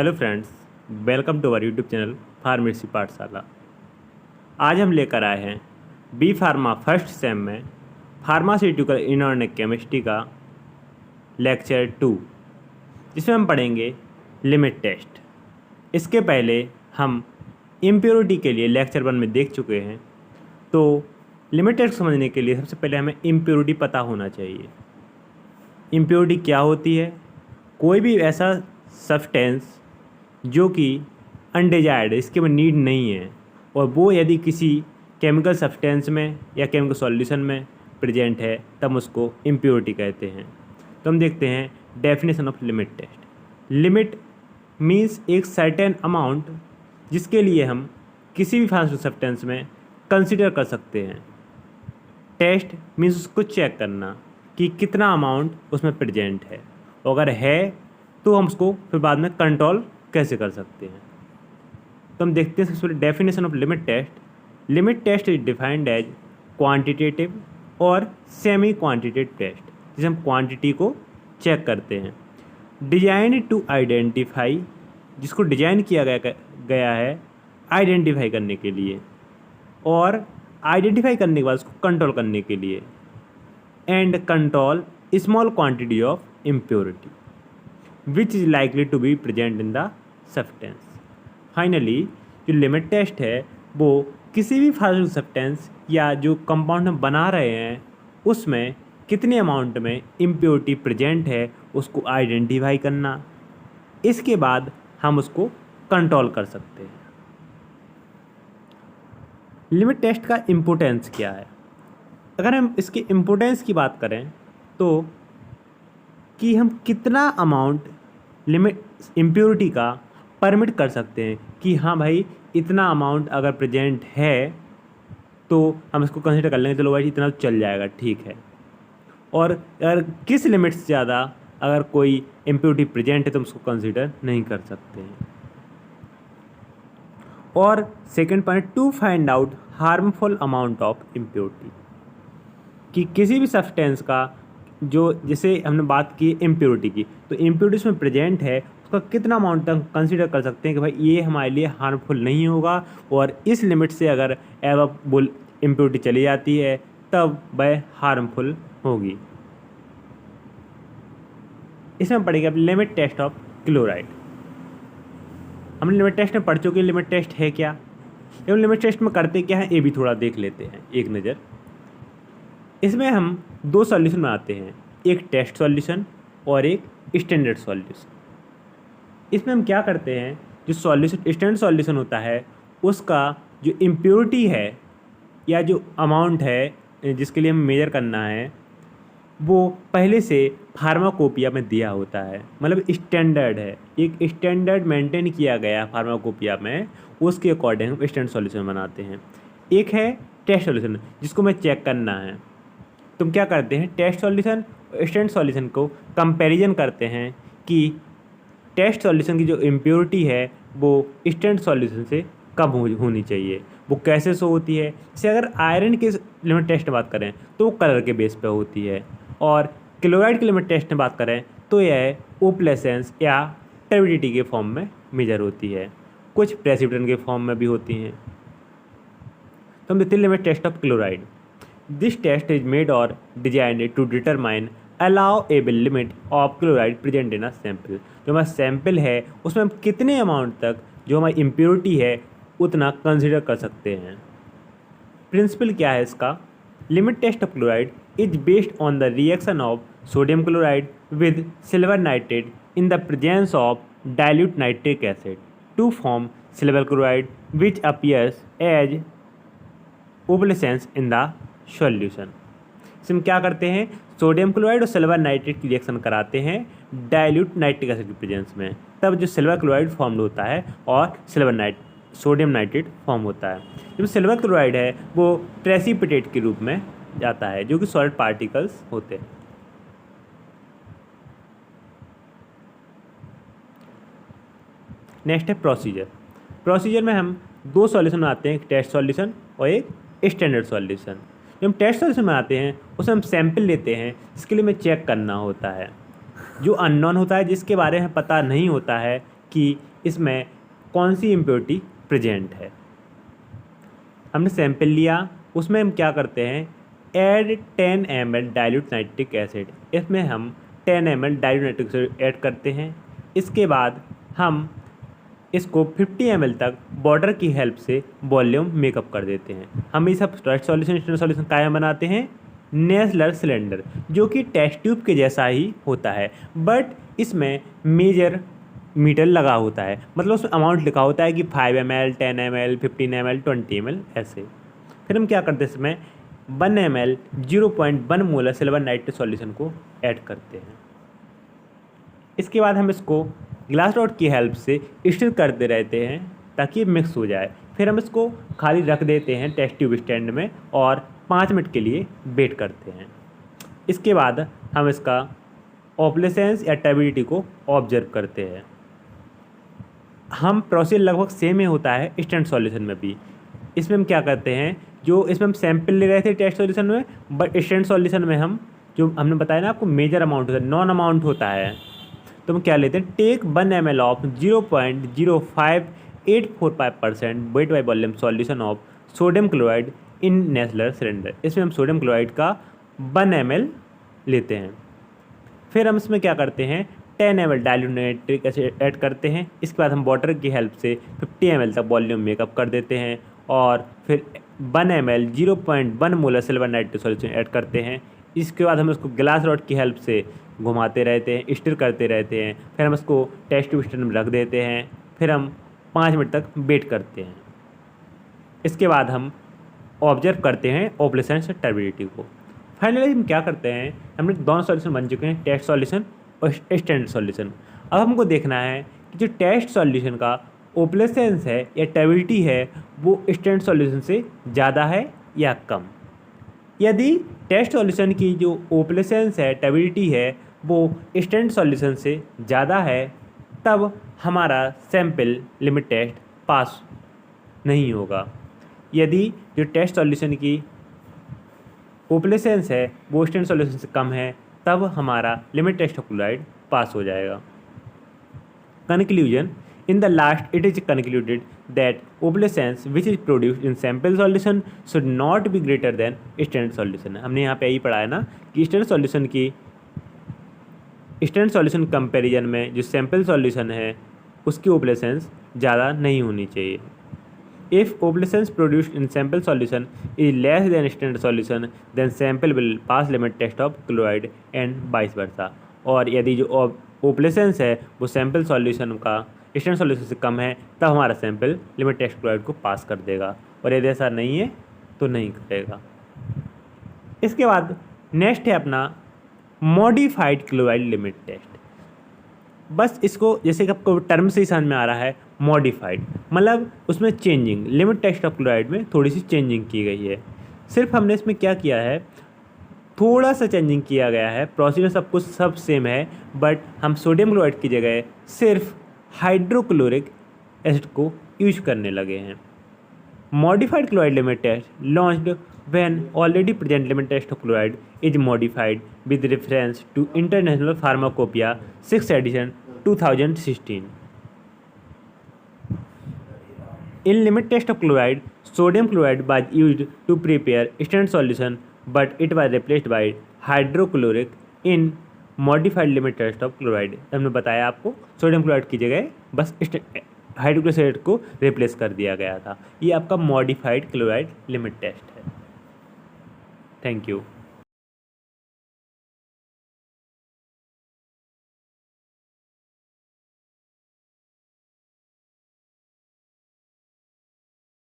Hello friends, welcome to our YouTube channel pharmacy Pathshala. आज हम लेकर आए हैं बी फार्मा फर्स्ट सेम में फार्मास्यूटिकल इनऑर्गेनिक केमिस्ट्री का लेक्चर 2, जिसमें हम पढ़ेंगे लिमिट टेस्ट। इसके पहले हम इम्प्योरिटी के लिए लेक्चर 1 में देख चुके हैं, तो लिमिट टेस्ट समझने के लिए सबसे पहले हमें इम्प्योरिटी पता होना चाहिए। इम्प्योरिटी क्या होती है? कोई भी ऐसा सब्सटेंस जो कि अनडिजायर्ड, इसके में नीड नहीं है, और वो यदि किसी केमिकल सब्सटेंस में या केमिकल सॉल्यूशन में प्रेजेंट है, तब उसको इम्प्योरिटी कहते हैं। तो हम देखते हैं definition of limit test. Limit means एक सर्टेन अमाउंट जिसके लिए हम किसी भी फार्मास्यूटिकल सब्सटेंस में कंसिडर कर सकते हैं। टेस्ट मीन्स उसको चेक करना कि कितना अमाउंट उसमें प्रेजेंट है, अगर है तो हम उसको फिर बाद में कंट्रोल कैसे कर सकते हैं। तो हम देखते हैं सबसे पहले definition of limit test. Limit test is defined as quantitative और सेमी क्वांटिटेटिव टेस्ट, जिसे हम क्वांटिटी को चेक करते हैं। डिजाइन टू आइडेंटिफाई, जिसको डिजाइन किया गया है आइडेंटिफाई करने के लिए, और आइडेंटिफाई करने के बाद उसको कंट्रोल करने के लिए। And control small quantity of impurity which is likely to be present in the substance. Finally जो लिमिट टेस्ट है वो किसी भी फार्मास्यूटिकल सब्सटेंस या जो कंपाउंड हम बना रहे हैं उसमें कितने अमाउंट में इम्प्योरिटी प्रेजेंट है उसको आइडेंटिफाई करना। इसके बाद हम उसको कंट्रोल कर सकते हैं। लिमिट टेस्ट का इम्पोर्टेंस क्या है? अगर हम इसके इम्पोर्टेंस की बात करें तो कि हम कितना अमाउंट लिमिट इम्प्योरिटी का परमिट कर सकते हैं कि हाँ भाई, इतना अमाउंट अगर प्रेजेंट है तो हम इसको कंसिडर कर लेंगे, चलो भाई इतना तो चल जाएगा, ठीक है। और अगर किस लिमिट से ज़्यादा अगर कोई इम्प्योरिटी प्रेजेंट है तो हम उसको कंसिडर नहीं कर सकते हैं। और second point, to find out harmful amount of impurity, कि किसी भी सब्सटेंस का जो, जैसे हमने बात की इम्प्योरिटी की, तो इम्प्योरिटी उसमें प्रेजेंट है उसका कितना अमाउंट तक कंसीडर कर सकते हैं कि भाई ये हमारे लिए हार्मफुल नहीं होगा, और इस लिमिट से अगर एवोलेबल इम्प्योरिटी चली जाती है तब वह हार्मफुल होगी। इसमें पड़ेगा लिमिट टेस्ट ऑफ क्लोराइड। हमने लिमिट टेस्ट में पढ़ चुके हैं लिमिट टेस्ट है क्या, एवं लिमिट टेस्ट में करते क्या है ये भी थोड़ा देख लेते हैं एक नज़र। इसमें हम दो सॉल्यूशन बनाते हैं, एक टेस्ट सॉल्यूशन और एक स्टैंडर्ड सॉल्यूशन। इसमें हम क्या करते हैं, जो सॉल्यूशन स्टैंडर्ड सॉल्यूशन होता है उसका जो इम्प्योरिटी है या जो अमाउंट है जिसके लिए हमें मेजर करना है वो पहले से फार्माकोपिया में दिया होता है, मतलब स्टैंडर्ड है, एक स्टैंडर्ड मेंटेन किया गया फार्माकोपिया में, उसके अकॉर्डिंग हम स्टैंडर्ड सॉल्यूशन बनाते हैं। एक है टेस्ट सॉल्यूशन जिसको हमें चेक करना है। तुम क्या करते हैं, टेस्ट सॉल्यूशन और स्टैंडर्ड सॉल्यूशन को कंपैरिजन करते हैं कि टेस्ट सॉल्यूशन की जो इम्प्योरिटी है वो स्टैंडर्ड सॉल्यूशन से कम होनी चाहिए। वो कैसे शो होती है? जैसे अगर आयरन के लिमिट टेस्ट में बात करें तो वो कलर के बेस पे होती है, और क्लोराइड के लिमिट टेस्ट में बात करें तो यह ओप्लेसेंस या टर्बिडिटी के फॉर्म में मेजर होती है, कुछ प्रेसिपिटेंट के फॉर्म में भी होती हैं। तो हम देखते हैं limit test of chloride. This test is made और designed to determine allowable limit of chloride present in a sample. जो हमारा सैंपल है उसमें हम कितने अमाउंट तक जो हमारी इम्प्योरिटी है उतना कंसिडर कर सकते हैं। प्रिंसिपल क्या है इसका? Limit test of chloride is based on the reaction of sodium chloride with silver nitrate in the presence of dilute nitric acid to form silver chloride which appears as opalescence in the solution. इसमें क्या करते हैं, sodium chloride और silver nitrate की reaction कराते हैं dilute nitric acid की presence में, तब जो सिल्वर क्लोराइड फॉर्म होता है और सोडियम नाइट्रेट फॉर्म होता है। जब सिल्वर क्लोराइड है वो प्रेसिपिटेट के रूप में जाता है, जो कि सॉलिड पार्टिकल्स होते हैं। नेक्स्ट है प्रोसीजर। प्रोसीजर में हम दो सॉल्यूशन बनाते हैं, एक टेस्ट सॉल्यूशन और एक स्टैंडर्ड सॉल्यूशन। जब हम टेस्ट सॉल्यूशन बनाते हैं उसमें हम सैंपल लेते हैं, इसके लिए हमें चेक करना होता है। जो अननोन होता है, जिसके बारे में पता नहीं होता है कि इसमें कौन सी इम्प्योरिटी प्रेजेंट है। हमने सैंपल लिया, उसमें हम क्या करते हैं, add 10 ml dilute nitric acid. इसमें हम 10 ml dilute nitric acid add करते हैं। इसके बाद हम इसको 50 ml तक वाटर की हेल्प से वॉल्यूम मेकअप कर देते हैं। हम ये सब टेस्ट सॉल्यूशन स्टैंडर्ड सॉल्यूशन कायम बनाते हैं नेस्लर सिलेंडर, जो कि टेस्ट ट्यूब के जैसा ही होता है, बट इसमें मेजर मीटर लगा होता है, मतलब उसमें अमाउंट लिखा होता है कि 5 ml, 10 ml, 15 ml, 20 ml ऐसे। फिर हम क्या करते हैं, इसमें 1 ml 0.1 molar silver nitrate solution को ऐड करते हैं। इसके बाद हम इसको ग्लास रॉड की हेल्प से स्टिर करते रहते हैं ताकि मिक्स हो जाए। फिर हम इसको खाली रख देते हैं टेस्ट ट्यूब स्टैंड में और 5 मिनट के लिए वेट करते हैं। इसके बाद हम इसका ऑपलेसेंस या टर्बिडिटी को ऑब्जर्व करते हैं। हम प्रोसेस लगभग सेम ही होता है स्टैंड सॉल्यूशन में भी। इसमें हम क्या करते हैं, जो इसमें हम सैंपल ले रहे थे टेस्ट सॉल्यूशन में, बट स्टैंड सॉल्यूशन में हम जो हमने बताया ना आपको मेजर अमाउंट होता है, नॉन अमाउंट होता है, तो हम क्या लेते हैं, take 1 ml of 0.05845% weight by volume solution of sodium chloride in Nessler cylinder. इसमें हम सोडियम क्लोराइड का 1 ml लेते हैं। फिर हम इसमें क्या करते हैं, 10 ml dilute nitric acid add करते हैं। इसके बाद हम वाटर की हेल्प से 50 ml तक वॉल्यूम मेकअप कर देते हैं और फिर 1 ml 0.1 molar silver nitrate solution add करते हैं। इसके बाद हम उसको ग्लास रॉड की हेल्प से घुमाते रहते हैं, स्टिर करते रहते हैं। फिर हम इसको टेस्ट ट्यूब स्टैंड में रख देते हैं। फिर हम 5 मिनट तक वेट करते हैं। इसके बाद हम ऑब्जर्व करते हैं ऑपरेशन से टर्बिडिटी को। फाइनली हम क्या करते हैं, हमने दोनों सॉल्यूशन बन चुके हैं, टेस्ट सॉल्यूशन और स्टैंडर्ड सॉल्यूशन। अब हमको देखना है कि जो टेस्ट सॉल्यूशन का ओपलेसेंस है या टर्बिडिटी है वो स्टैंडर्ड सॉल्यूशन से ज़्यादा है या कम। यदि टेस्ट सॉल्यूशन की जो ओपलेसेंस है, टर्बिडिटी है, वो स्टैंडर्ड सॉल्यूशन से ज़्यादा है, तब हमारा सैंपल लिमिट टेस्ट पास नहीं होगा। यदि जो टेस्ट सॉल्यूशन की ओपलेसेंस है वो स्टैंडर्ड सॉल्यूशन से कम है, तब हमारा लिमिट टेस्ट ऑफ क्लोराइड पास हो जाएगा। Conclusion, in the last it is concluded that opalescence which is produced in sample solution should not be greater than standard solution। हमने यहाँ पे यही पढ़ा है ना कि स्टैंडर्ड सॉल्यूशन कंपैरिजन में जो सैम्पल सॉल्यूशन है उसकी ओपलेसेंस ज़्यादा नहीं होनी चाहिए। If opalescence produced in sample solution is less than standard solution, then sample will pass limit test of chloride and vice versa। और यदि जो ओपलेसेंस है वो सैम्पल सॉल्यूशन का स्टैंडर्ड सॉल्यूशन से कम है, तब हमारा सैंपल लिमिट टेस्ट क्लोराइड को पास कर देगा, और यदि ऐसा नहीं है तो नहीं करेगा। इसके बाद नेक्स्ट है अपना मॉडिफाइड क्लोराइड लिमिट टेस्ट। बस इसको जैसे कि आपको टर्म से ही समझ में आ रहा है, मॉडिफाइड मतलब उसमें changing, limit test of chloride में थोड़ी सी चेंजिंग की गई है। सिर्फ हमने इसमें क्या किया है, थोड़ा सा चेंजिंग किया गया है, प्रोसीजर सब कुछ सब सेम है, बट हम सोडियम क्लोराइड की जगह सिर्फ हाइड्रोक्लोरिक एसिड को यूज करने लगे हैं। Modified chloride limit test launched when already present limit test of chloride is modified with reference to International Pharmacopoeia 6th edition 2016। In limit test of chloride, sodium chloride was used to prepare standard solution, but it was replaced by hydrochloric in modified limit test of chloride। हमने बताया आपको sodium chloride की जगह बस hydrochloric acid को replace कर दिया गया था। ये आपका मॉडिफाइड क्लोराइड लिमिट टेस्ट है। Thank you.